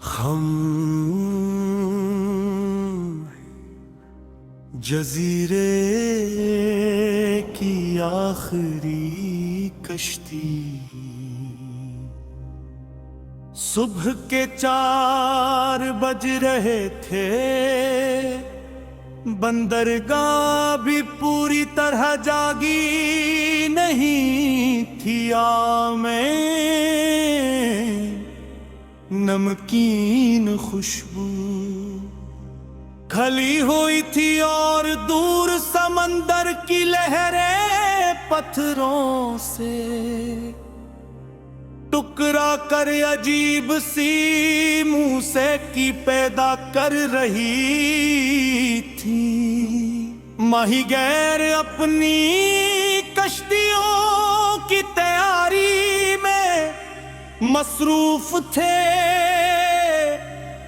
ہم جزیرے کی آخری کشتی، صبح کے 4 بج رہے تھے، بندرگاہ بھی پوری طرح جاگی نہیں تھی۔ میں نمکین خوشبو کھلی ہوئی تھی اور دور سمندر کی لہریں پتھروں سے ٹکرا کر عجیب سی موسیقی پیدا کر رہی تھی۔ ماہی گیر اپنی کشتیوں کی تیاری میں مصروف تھے،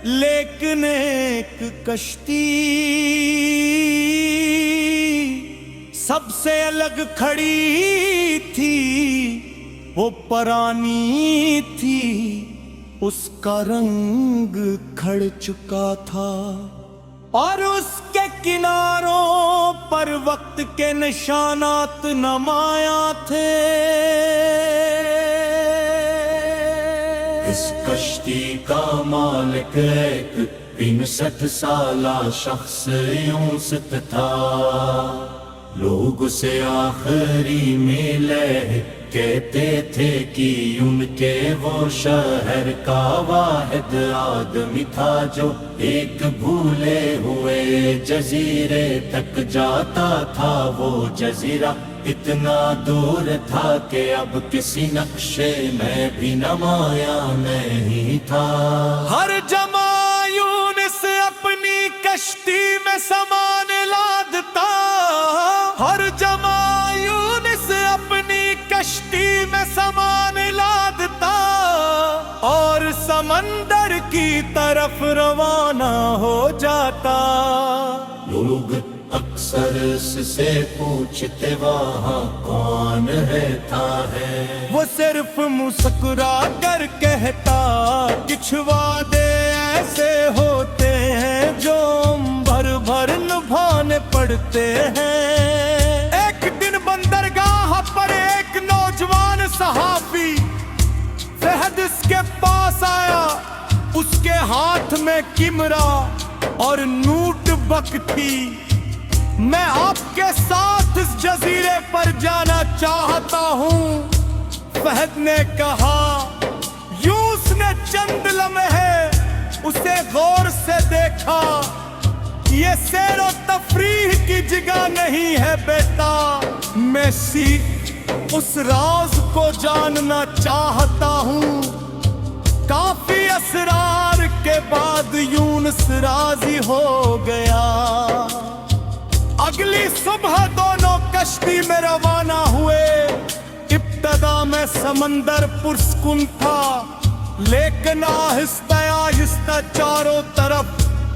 لیکن ایک کشتی سب سے الگ کھڑی تھی۔ وہ پرانی تھی، اس کا رنگ کھڑ چکا تھا اور اس کے کناروں پر وقت کے نشانات نمایاں تھے۔ اس کشتی کا مالک ایک 65 سالہ شخص یوسف تھا۔ لوگ اسے آخری میلہ کہتے تھے کہ ان کے وہ شہر کا واحد آدمی تھا جو ایک بھولے ہوئے جزیرے تک جاتا تھا۔ وہ جزیرہ اتنا دور تھا کہ اب کسی نقشے میں بھی نمایاں نہیں تھا۔ ہر جمایون سے اپنی کشتی میں سامان لادتا، ہر جمایون سے اپنی کشتی میں سامان لادتا اور سمندر کی طرف روانہ ہو جاتا۔ لوگ اکثر اس سے پوچھتے وہاں کون رہتا ہے؟ وہ صرف مسکرا کر کہتا، کچھ وعدے ایسے ہوتے ہیں جو بھر بھر نبھانے پڑتے ہیں۔ ایک دن بندرگاہ پر ایک نوجوان صحافی فہد اس کے پاس آیا۔ اس کے ہاتھ میں کیمرہ اور نوٹ بک تھی۔ میں آپ کے ساتھ اس جزیرے پر جانا چاہتا ہوں، فہد نے کہا۔ یوں اس نے چند لمحے اسے غور سے دیکھا۔ یہ سیر و تفریح کی جگہ نہیں ہے بیٹا، میں اس راز کو جاننا چاہتا ہوں۔ کافی اسرار کے بعد یونس راضی ہو گیا۔ اگلی صبح دونوں کشتی میں روانہ ہوئے۔ ابتدا میں سمندر پرسکون تھا، لیکن آہستہ آہستہ چاروں طرف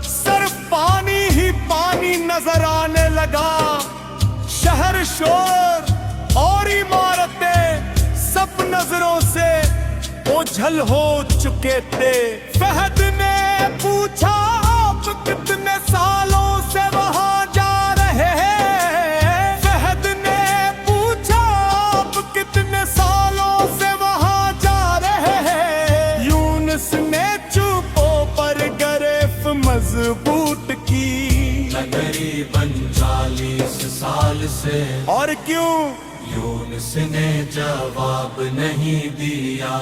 صرف پانی ہی پانی نظر آنے لگا۔ شہر، شور اور عمارتیں سب نظروں سے اوجھل ہو چکے تھے۔ فہد نے پوچھا، آپ کتنے سالوں سے وہاں جا رہے ہیں؟ فہد نے پوچھا، آپ کتنے سالوں سے وہاں جا رہے ہیں؟ یونس نے چوپوں پر گرفت مضبوط کی، تقریباً 40 سال سے۔ اور کیوں؟ یونس نے جواب نہیں دیا۔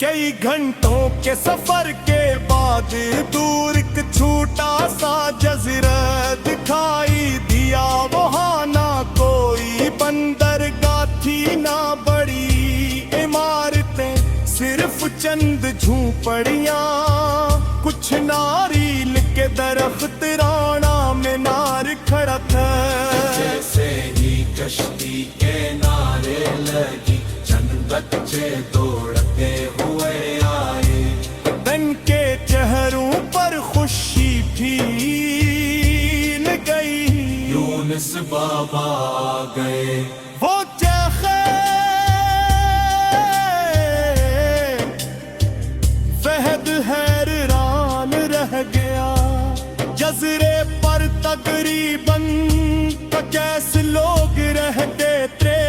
کئی گھنٹوں کے سفر کے بعد دور ایک چھوٹا سا جزیرہ دکھائی دیا۔ وہاں نہ کوئی بندرگاہ تھی، نہ بڑی عمارتیں، صرف چند جھونپڑیاں، کچھ ناریل کے درخت، رانا مینار کھڑا تھا۔ جیسے ہی کشتی کے نعرے لگی، چند بچے دوڑتے ہوئے آئے۔ دن کے چہروں پر خوشی پھیل گئی۔ یونس بابا آ گئے۔ وہ چاہے فہد حیران جزیرے پر تقریباً 50 لوگ رہتے تھے،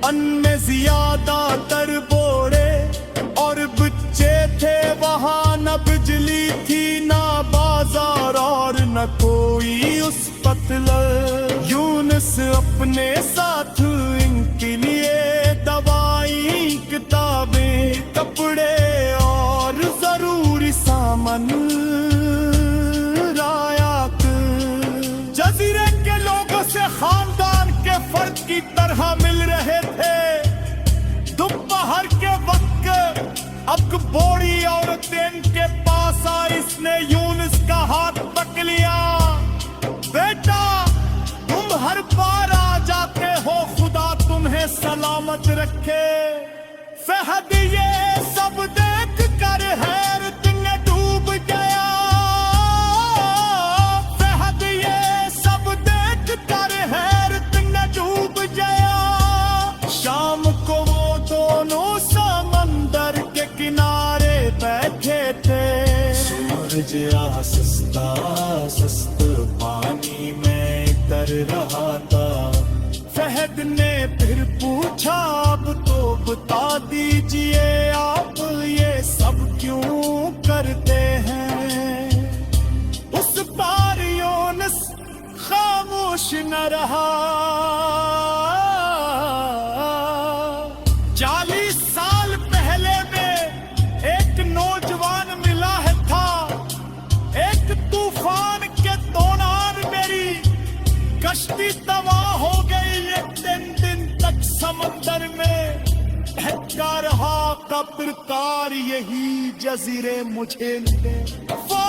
ان میں زیادہ تر بوڑھے اور بچے تھے۔ وہاں نہ بجلی تھی، نہ بازار اور نہ کوئی اس پتلر۔ یونس اپنے ساتھ ان کے لیے دوائیں، کتابیں، کپڑے اور ضروری سامان لایا۔ جزیرے کے لوگوں سے خاندان کے فرد کی طرح مل رہے تھے۔ دوپہر کے وقت اب بوڑھی عورت ان کے پاس آئی، اس نے یونس کا ہاتھ پکڑ لیا۔ بیٹا تم ہر بار آ جاتے ہو، خدا تمہیں سلامت رکھے۔ فہد یہ سب دیکھ کر حیرت میں ڈوب گیا۔ فہد یہ سب دیکھ کر حیرت میں ڈوب گیا۔ شام کو وہ دونوں سمندر کے کنارے بیٹھے تھے۔ سورج آہستہ آہستہ پانی میں اتر رہا تھا۔ فہد نے پھر پوچھا، اب تو بتا دیجئے آپ یہ سب کیوں کرتے ہیں؟ اس بار یونس خاموش نہ رہا۔ 40 سال پہلے میں ایک نوجوان ملا ہے تھا۔ ایک طوفان کے دوران میری کشتی تباہ ہو گئی۔ یہ 3 دن تک سمندر میں بہتا رہا، قبرکار یہی جزیرے مجھے ملے۔ وہ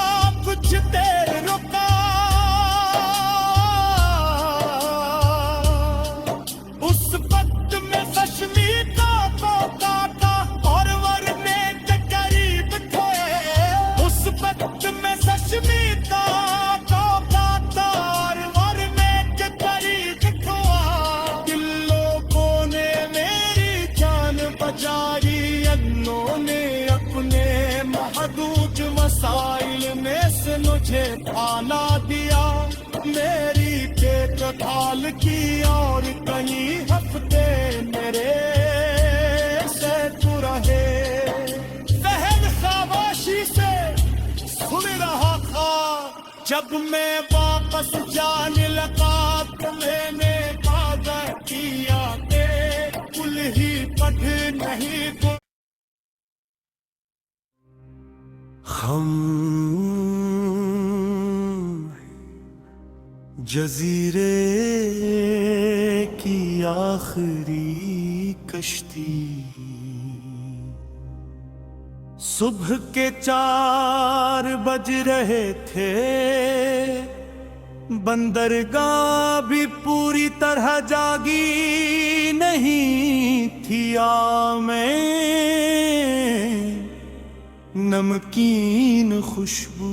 کچھ دیر رکا، اس وقت میں کشمیتا کو کاٹا اور ورنے کے قریب تھے۔ اس وقت میں کشمیتا کو کاٹا اور ورنے کے قریب تھا۔ کن لوگوں نے میری جان بچائی، انہوں نے اپنے محدود مسائل میں سے مجھے کھانا دیا۔ میری دیکھ بھال کی اور کئی ہفتے میرے سے تو رہے۔ فہد خاموشی سے سن رہا تھا۔ جب میں واپس جانے لگا تو میں نے وعدہ کیا کہ کل ہی پڑھ نہیں کو۔ ہم جزیرے کی آخری کشتی، صبح کے 4 بج رہے تھے۔ بندرگاہ بھی پوری طرح جاگی نہیں تھی۔ میں نمکین خوشبو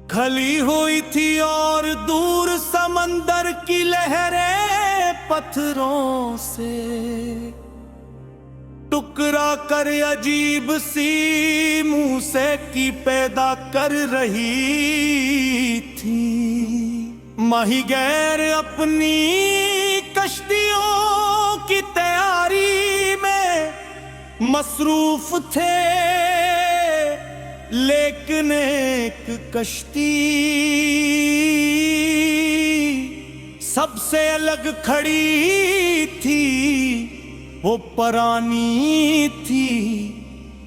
کھلی ہوئی تھی اور دور سمندر کی لہریں پتھروں سے ٹکرا کر عجیب سی موسیقی پیدا کر رہی تھی۔ ماہی گیر اپنی کشتیوں کی تیاری میں مصروف تھے، لیکن ایک کشتی سب سے الگ کھڑی تھی۔ وہ پرانی تھی،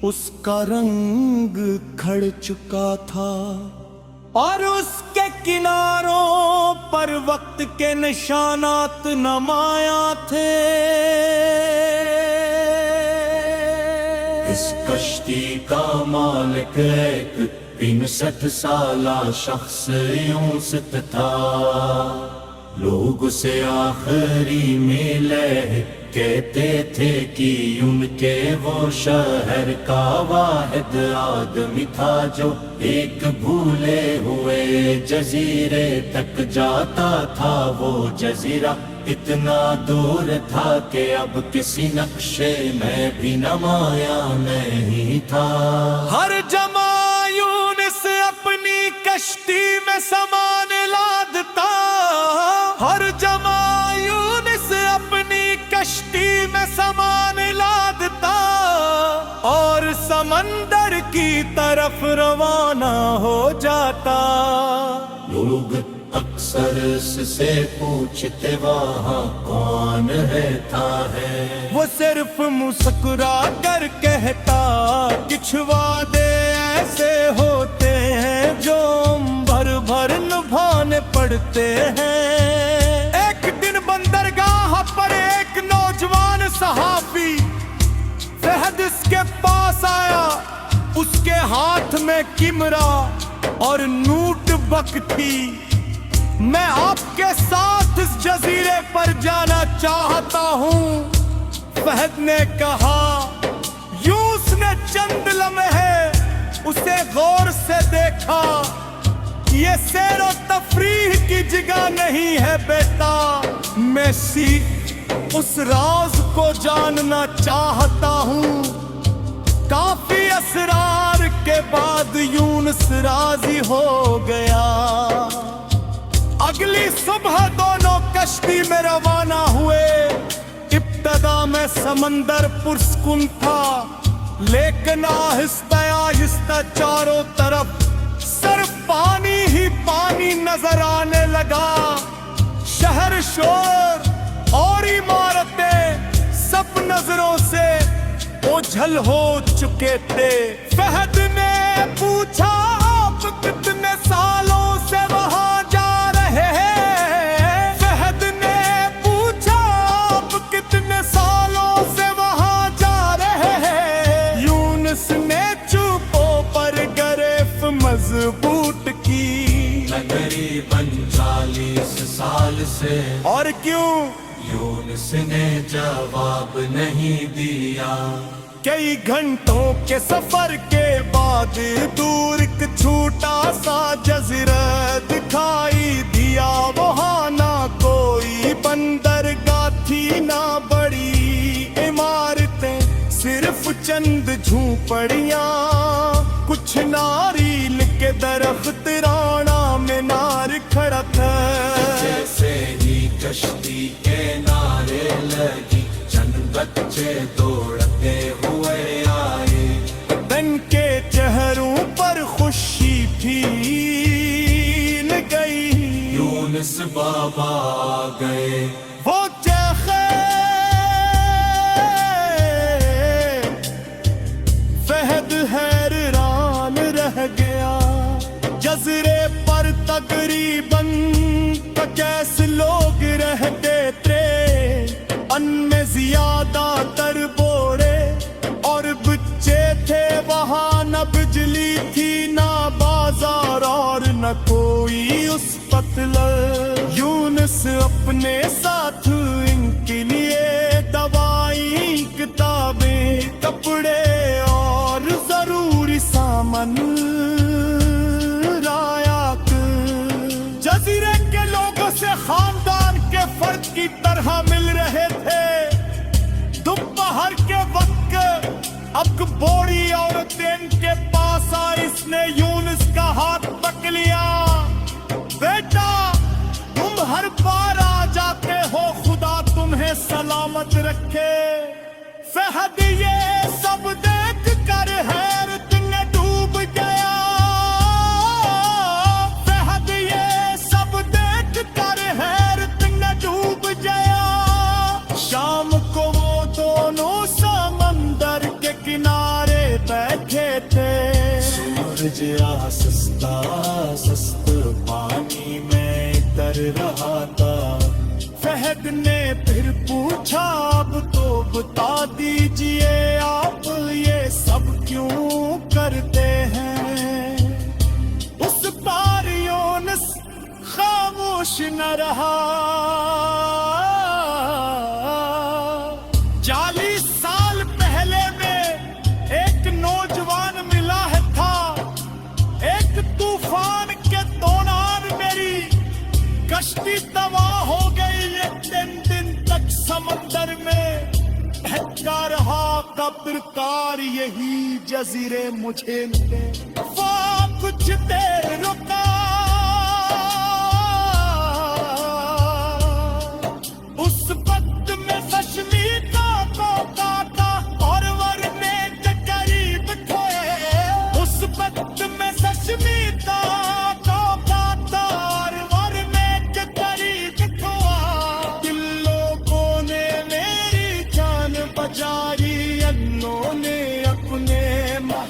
اس کا رنگ کھڑ چکا تھا اور اس کے کناروں پر وقت کے نشانات نمایاں تھے۔ اس کشتی کا مالک ایک 65 سالہ شخص یونس تھا۔ لوگ اسے آخری میلہ کہتے تھے کہ ان کے وہ شہر کا واحد آدمی تھا جو ایک بھولے ہوئے جزیرے تک جاتا تھا۔ وہ جزیرہ اتنا دور تھا کہ اب کسی نقشے میں بھی نمایاں نہیں تھا۔ ہر جمع یونس اپنی کشتی کشتی میں سامان لادتا، ہر جمع یونس اپنی کشتی میں سامان لادتا، اور سمندر کی طرف روانہ ہو جاتا۔ لوگ اکثر اس سے پوچھتے وہاں کون رہتا ہے، وہ صرف مسکرا کر کہتا کچھ وعدے ایسے ہوتے ہیں جو بھر بھر نبھانے پڑتے ہیں۔ ایک دن بندرگاہ پر ایک نوجوان صحافی فہد اس کے پاس آیا، اس کے ہاتھ میں کیمرہ اور نوٹ بک تھی۔ میں آپ کے ساتھ اس جزیرے پر جانا چاہتا ہوں، فہد نے کہا۔ یوں اس نے چند لمحے اسے غور سے دیکھا۔ یہ سیر و تفریح کی جگہ نہیں ہے بیٹا، میں اس راز کو جاننا چاہتا ہوں۔ کافی اسرار کے بعد یونس راضی ہو گیا۔ اگلی صبح دونوں کشتی میں روانہ ہوئے۔ ابتدا میں سمندر پرسکون تھا، لیکن آہستہ آہستہ چاروں طرف صرف پانی ہی پانی نظر آنے لگا۔ شہر، شور اور عمارتیں سب نظروں سے اوجھل ہو چکے تھے۔ فہد نے پوچھا، آپ کتنے سالوں سے وہاں جا رہے ہیں؟ فہد نے پوچھا، آپ کتنے سالوں سے وہاں جا رہے ہیں؟ یونس نے چوپوں پر گرفت مضبوط کی، تقریباً 40 سال سے۔ اور کیوں؟ یونس نے جواب نہیں دیا۔ کئی گھنٹوں کے سفر کے بعد دور ایک چھوٹا سا جزیرہ دکھائی دیا۔ وہاں نہ کوئی بندرگاہ تھی، نہ بڑی عمارتیں، صرف چند جھونپڑیاں، کچھ ناریل کے درخت، رانا مینار کھڑا تھا۔ جیسے ہی کشتی کے نعرے لگی، چند بچے دوڑتے ہوئے آئے۔ دن کے چہروں پر خوشی پھیل گئی۔ یونس بابا آ گئے۔ وہ چیخے، فہد حیران رہ گیا۔ جزیرے پر تقریباً 50 لوگ رہتے تھے، ان میں زیادہ تر بوڑھے اور بچے تھے۔ وہاں نہ بجلی تھی، نہ بازار اور نہ کوئی اس پتلر۔ یونس اپنے ساتھ ان کے لیے دوائیں، کتابیں، کپڑے اور ضروری سامان لایا۔ جزیرے کے لوگوں سے خاندان کے فرد کی طرح مل رہے تھے۔ دوپہر کے وقت اب بوڑھی عورتیں ان کے پاس آئی۔ اس نے یونس کا ہاتھ پکڑ لیا۔ بیٹا، تم ہر بار آ جاتے ہو، خدا تمہیں سلامت رکھے۔ فہد یہ سب دیکھ کر حیرت میں ڈوب گیا۔ فہد یہ سب دیکھ کر حیرت میں ڈوب گیا۔ شام کو وہ دونوں سمندر کے کنارے بیٹھے تھے۔ سورج آہستہ آہستہ پانی میں اتر رہا تھا۔ فہد نے پھر پوچھا، اب تو بتا دیجئے آپ یہ سب کیوں کرتے ہیں؟ اس بار یونس خاموش نہ رہا۔ 40 سال پہلے میں ایک نوجوان ملا ہے تھا۔ ایک طوفان کے دوران میری کشتی تباہ ہو گئی۔ یہ 3 دن تک سمندر میں بہتا رہا، قبرکار یہی جزیرے مجھے ملے۔ وہ کچھ دیر رکا،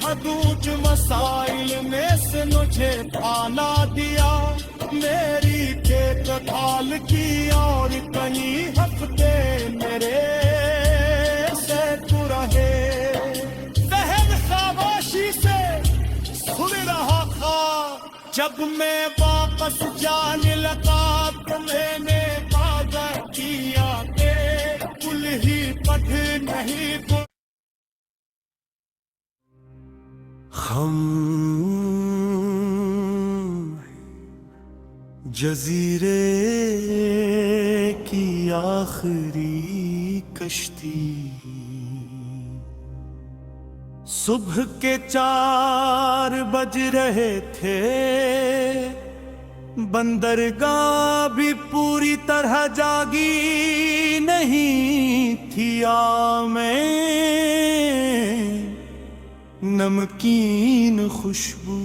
محدود مسائل میں سے مجھے پانا دیا، میری دیکھ بھال کی اور کئی ہفتے میرے سے تو رہے۔ ذہن خاموشی سے سن رہا تھا، جب میں واپس جانے لگا تو میں نے وعدہ کیا کہ کل ہی پڑھ نہیں دوں۔ ہم جزیرے کی آخری کشتی، صبح کے 4 بج رہے تھے، بندرگاہ بھی پوری طرح جاگی نہیں تھی، میں نمکین خوشبو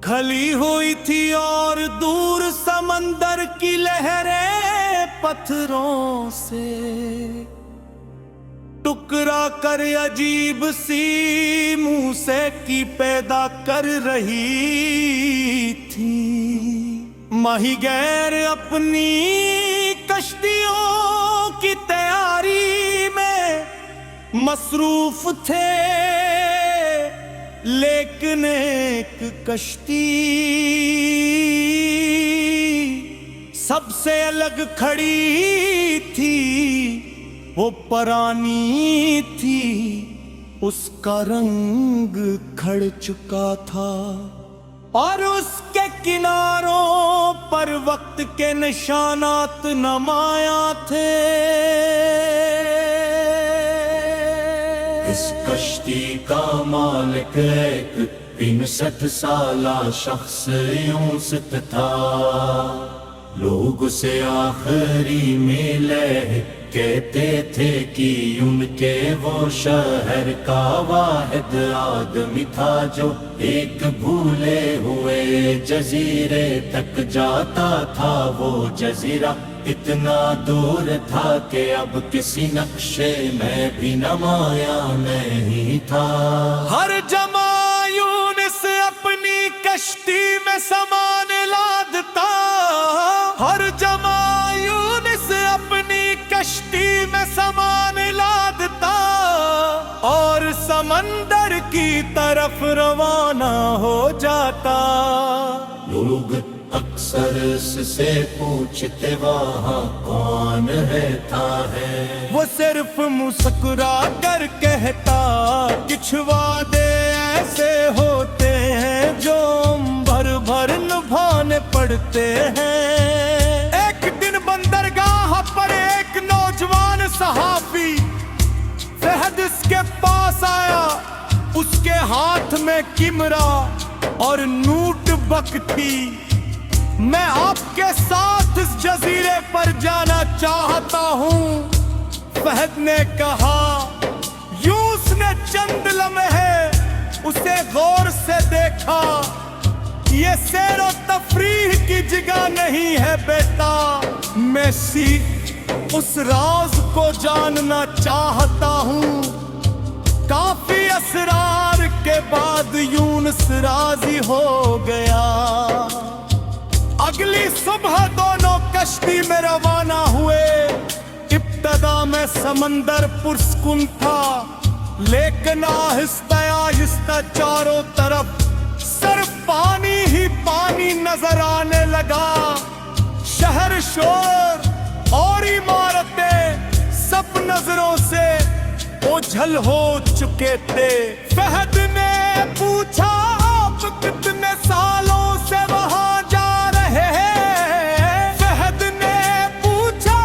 کھلی ہوئی تھی اور دور سمندر کی لہریں پتھروں سے ٹکرا کر عجیب سی موسیقی پیدا کر رہی تھی۔ ماہی گیر اپنی کشتیوں کی تیاری میں مصروف تھے، لیکن ایک کشتی سب سے الگ کھڑی تھی، وہ پرانی تھی، اس کا رنگ کھڑ چکا تھا اور اس کے کناروں پر وقت کے نشانات نمایاں تھے۔ اس کشتی کا مالک ایک 65 سالہ شخص یوسف تھا، لوگ اسے آخری میلہ کہتے تھے کہ ان کے وہ شہر کا واحد آدمی تھا جو ایک بھولے ہوئے جزیرے تک جاتا تھا۔ وہ جزیرہ اتنا دور تھا کہ اب کسی نقشے میں بھی نمایاں نہیں تھا۔ ہر جمایون سے اپنی کشتی میں سامان لادتا، ہر جمایون سے اپنی کشتی میں سامان لادتا اور سمندر کی طرف روانہ ہو جاتا۔ لوگ اکثر اس سے پوچھتے وہاں کون رہتا ہے، وہ صرف مسکرا کر کہتا کچھ وعدے ایسے ہوتے ہیں جو بھر بھر نبھانے پڑتے ہیں۔ ایک دن بندرگاہ پر ایک نوجوان صحافی فہد اس کے پاس آیا، اس کے ہاتھ میں کیمرہ اور نوٹ بک تھی۔ میں آپ کے ساتھ اس جزیرے پر جانا چاہتا ہوں، فہد نے کہا۔ یوں اس نے چند لمحے اسے غور سے دیکھا۔ یہ سیر و تفریح کی جگہ نہیں ہے بیٹا، میں اس راز کو جاننا چاہتا ہوں۔ کافی اسرار کے بعد یونس راضی ہو گیا۔ اگلی صبح دونوں کشتی میں روانہ ہوئے۔ ابتدا میں سمندر پرسکون تھا، لیکن آہستہ آہستہ چاروں طرف صرف پانی ہی پانی نظر آنے لگا۔ شہر، شور اور عمارتیں سب نظروں سے اوجھل ہو چکے تھے۔ فہد نے پوچھا، آپ کتنے سالوں سے وہاں جا رہے ہیں؟ فہد نے پوچھا،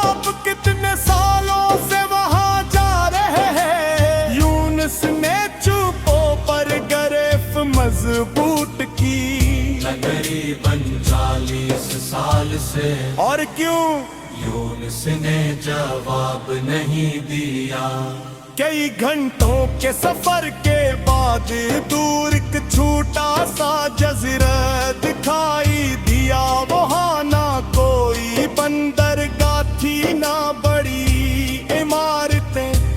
آپ کتنے سالوں سے وہاں جا رہے ہیں؟ یونس نے چوپوں پر گرفت مضبوط کی، تقریباً 40 سال سے۔ اور کیوں؟ یونس نے جواب نہیں دیا۔ کئی گھنٹوں کے سفر کے بعد دور ایک چھوٹا سا جزیرہ دکھائی دیا۔ وہاں نہ کوئی بندرگاہ تھی، نہ بڑی عمارتیں،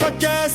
50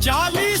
40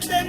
3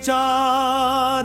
4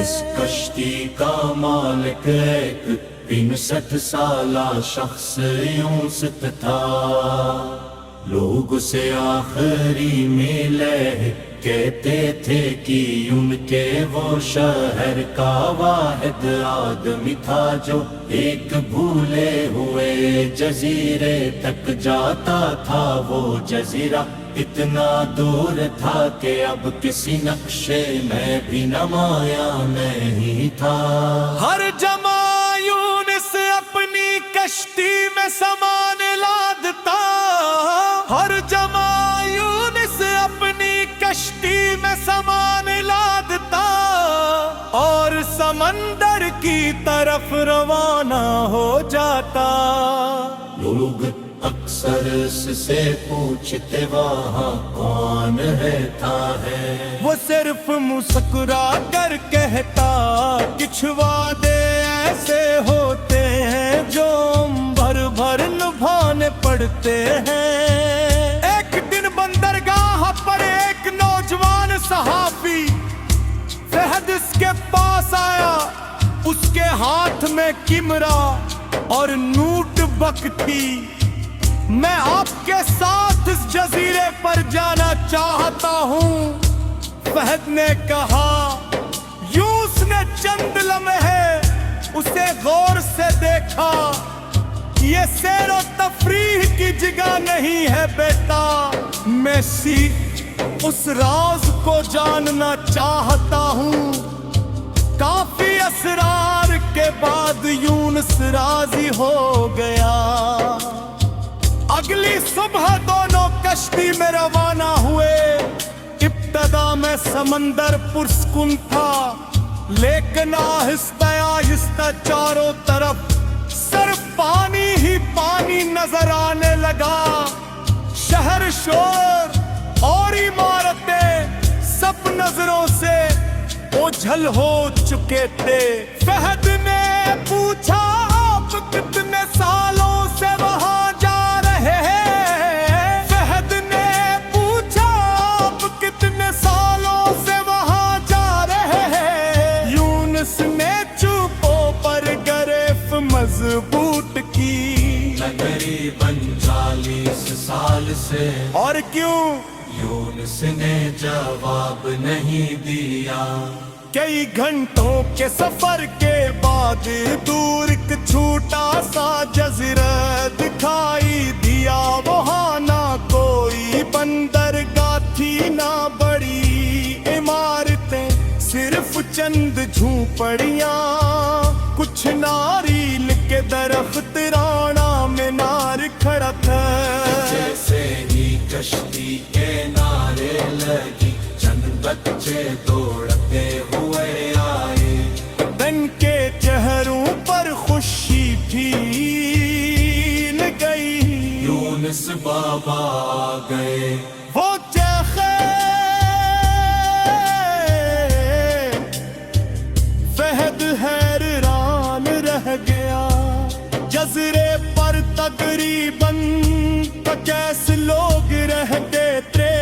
اس کشتی کا مالک ایک 65 سالہ شخص یونس تھا، لوگ اسے آخری میلہ کہتے تھے کہ ان کے وہ شہر کا واحد آدمی تھا جو ایک بھولے ہوئے جزیرے تک جاتا تھا۔ وہ جزیرہ اتنا دور تھا کہ اب کسی نقشے میں بھی نمایاں نہیں تھا۔ ہر جمع یونس اپنی کشتی میں سامان لادتا، ہر جمع یونس اپنی کشتی میں سامان لادتا اور سمندر کی طرف روانہ ہو جاتا۔ لوگ اکثر اس سے پوچھتے وہاں کون رہتا ہے، وہ صرف مسکرا کر کہتا کچھ وعدے ایسے ہوتے ہیں جو بھر بھر نبھانے پڑتے ہیں۔ ایک دن بندرگاہ پر ایک نوجوان صحافی فہد اس کے پاس آیا، اس کے ہاتھ میں کیمرہ اور نوٹ بک تھی۔ میں آپ کے ساتھ اس جزیرے پر جانا چاہتا ہوں، فہد نے کہا۔ یونس نے چند لمحے اسے غور سے دیکھا۔ یہ سیر و تفریح کی جگہ نہیں ہے بیٹا، میں اس راز کو جاننا چاہتا ہوں۔ کافی اسرار کے بعد یونس راضی ہو گیا۔ اگلی صبح دونوں کشتی میں روانہ ہوئے۔ ابتدا میں سمندر پرسکون تھا، لیکن آہستہ آہستہ چاروں طرف صرف پانی ہی پانی نظر آنے لگا۔ شہر، شور اور عمارتیں سب نظروں سے اوجھل ہو چکے تھے۔ فہد نے پوچھا، آپ کتنے سالوں سے وہاں جا رہے ہیں؟ فہد نے پوچھا، آپ کتنے سالوں سے وہاں جا رہے ہیں؟ یونس نے چوپوں پر گرفت مضبوط کی، تقریباً 40 سال سے۔ اور کیوں؟ یونس نے جواب نہیں دیا۔ کئی گھنٹوں کے سفر کے بعد دور ایک چھوٹا سا جزیرہ دکھائی دیا۔ وہاں نہ کوئی بندرگاہ تھی، نہ بڑی عمارتیں، صرف چند جھونپڑیاں، کچھ ناریل کے درخت، رانا مینار کھڑا تھا۔ جیسے ہی کشتی کے نعرے لگی، چند بچے دوڑتے ہوئے آئے۔ دن کے چہروں پر خوشی پھیل گئی۔ یونس بابا آ گئے۔ وہ چیخے، فہد حیران رہ گیا۔ جزیرے پر تقریباً 50 لوگ رہتے تھے،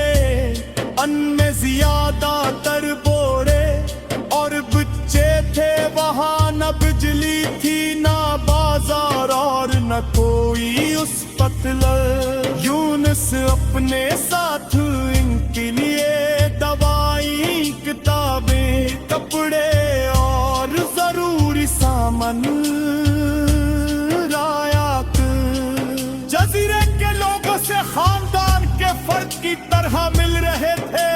ان میں زیادہ تر بوڑھے اور بچے تھے۔ وہاں نہ بجلی تھی، نہ بازار اور نہ کوئی اس پتلر۔ یونس اپنے ساتھ ان کے لیے دوائیں، کتابیں، کپڑے اور ضروری سامان رایات۔ جزیرے کے لوگوں سے خاندان کے فرد کی طرح مل رہے تھے۔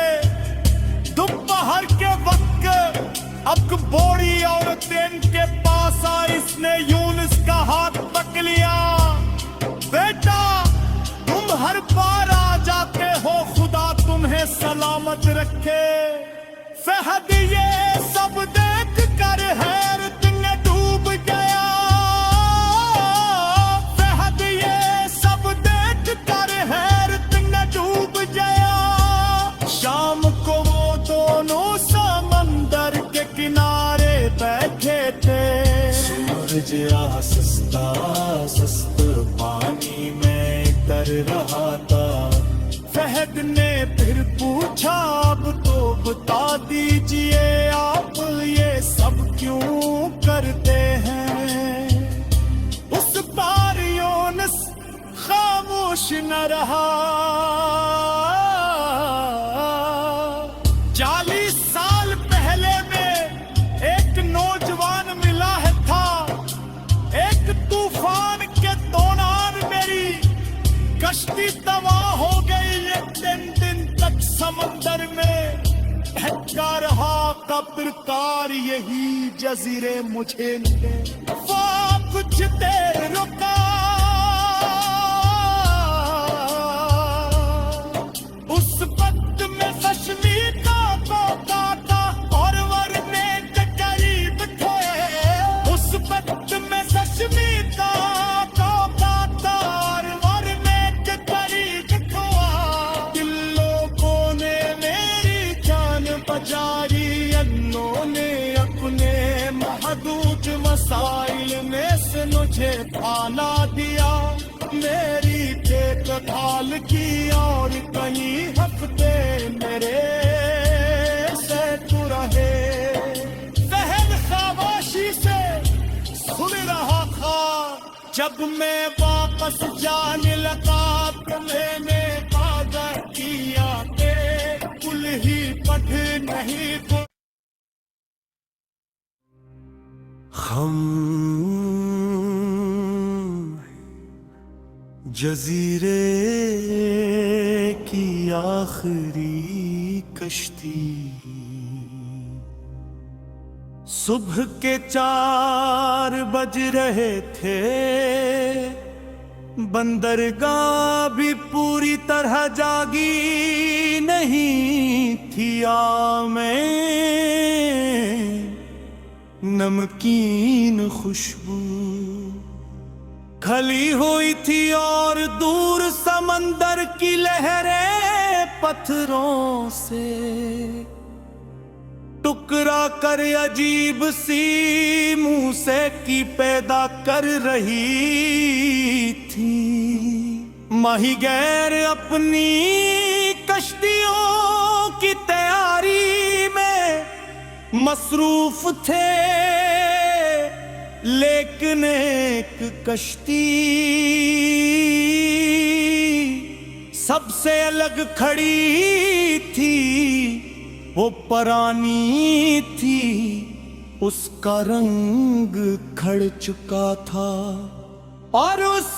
دوپہر کے وقت اب بوڑھی عورتیں ان کے پاس آئی۔ اس نے یونس کا ہاتھ پکڑ لیا۔ بیٹا، تم ہر بار آ جاتے ہو، خدا تمہیں سلامت رکھے۔ فہد یہ سب دیکھ کر حیرت میں ڈوب گیا۔ فہد یہ سب دیکھ کر حیرت میں ڈوب گیا۔ شام کو وہ دونوں سمندر کے کنارے بیٹھے تھے۔ سورج آہستہ آہستہ پانی میں تر رہا تھا۔ فہد نے پھر پوچھا، اب تو بتا دیجئے آپ یہ کرتے ہیں اس پار یونس خاموش نہ رہا 40 سال پہلے میں ایک نوجوان ملا ہے تھا ایک طوفان کے دوران میری کشتی تباہ ہو گئی یہ 3 دن تک سمندر میں بہکا رہا قبرکار یہی جزیرے مجھے ملے وہ کچھ دیر رکا اس وقت میں کشمیتا کو کاٹا اور ورنے کے قریب تھے اس وقت میں کشمیتا کو کاٹا اور ورنے کے قریب تھا دل لوگوں نے میری جان بچائی انہوں نے اپنے محدود مسائل میں سے مجھے پانا دیا میری دیکھ بھال کی اور کئی ہفتے میرے سے تو رہے ذہن خاموشی سے سن رہا تھا جب میں واپس جانے لگا تو میں نے وعدہ کیا کہ کل ہی پٹھ نہیں تو ہم جزیرے کی آخری کشتی صبح کے 4 بج رہے تھے بندرگاہ بھی پوری طرح جاگی نہیں تھی میں نمکین خوشبو کھلی ہوئی تھی اور دور سمندر کی لہریں پتھروں سے ٹکرا کر عجیب سی موسیقی پیدا کر رہی تھی ماہی گیر اپنی کشتیوں کی تیاری میں مصروف تھے لیکن ایک کشتی سب سے الگ کھڑی تھی وہ پرانی تھی اس کا رنگ کھڑ چکا تھا اور اس